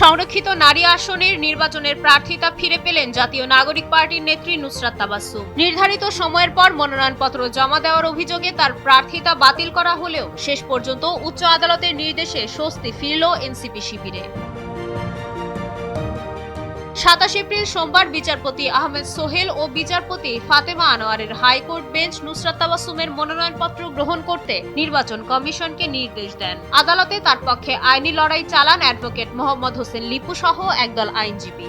সংরক্ষিত নারী আসনের নির্বাচনের প্রার্থিতা ফিরে পেলেন জাতীয় নাগরিক পার্টির নেত্রী নুসরাত তাবাসসুম। নির্ধারিত সময়ের পর মনোনয়নপত্র জমা দেওয়ার অভিযোগে তার প্রার্থিতা বাতিল করা হলেও শেষ পর্যন্ত উচ্চ আদালতের নির্দেশে স্বস্তি ফিরল এনসিপি শিবিরে। 27 এপ্রিল সোমবার বিচারপতি আহমেদ সোহেল ও বিচারপতি ফাতেমা আনোয়ারের হাইকোর্ট বেঞ্চ নুসরাত তাবাসসুমের মনোনয়নপত্র গ্রহণ করতে নির্বাচন কমিশনকে নির্দেশ দেন। আদালতে তার পক্ষে আইনি লড়াই চালান অ্যাডভোকেট মোহাম্মদ হোসেন লিপু সহ একদল আইনজীবী।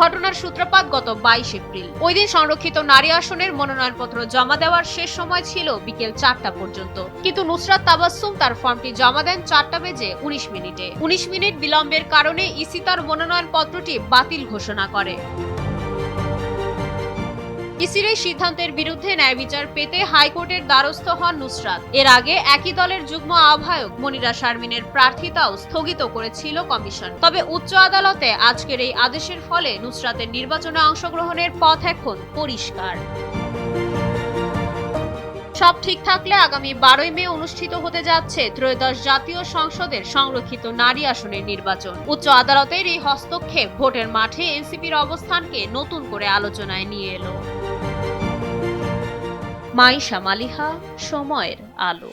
ঘটনার সূত্রপাত গত 22 এপ্রিল। ওই দিন সংরক্ষিত নারী আসনের মনোনয়নপত্র জমা দেওয়ার শেষ সময় ছিল বিকেল 4টা পর্যন্ত, কিন্তু নুসরাত তাবাসসুম তার ফর্মটি জমা দেন 4টা বেজে 19 মিনিটে। 19 মিনিট বিলম্বের কারণে ইসি তার মনোনয়নপত্রটি বাতিল ঘোষণা করে। ইসির এই সিদ্ধান্তের বিরুদ্ধে ন্যায় বিচার পেতে হাইকোর্টের দ্বারস্থ হন নুসরাত। এর আগে একই দলের যুগ্ম আহ্বায়ক মনিরা শারমিনের প্রার্থিতাও স্থগিত করেছিল কমিশন। তবে উচ্চ আদালতে আজকের এই আদেশের ফলে নুসরাতের নির্বাচনে অংশগ্রহণের পথ এখন পরিষ্কার। সব ঠিক থাকলে আগামী 12 মে অনুষ্ঠিত হতে যাচ্ছে ত্রয়োদশ জাতীয় সংসদের সংরক্ষিত নারী আসনের নির্বাচন। উচ্চ আদালতের এই হস্তক্ষেপ ভোটের মাঠে এনসিপির অবস্থানকে নতুন করে আলোচনায় নিয়ে এলো। মাইশা মালিহা, সময়ের আলো।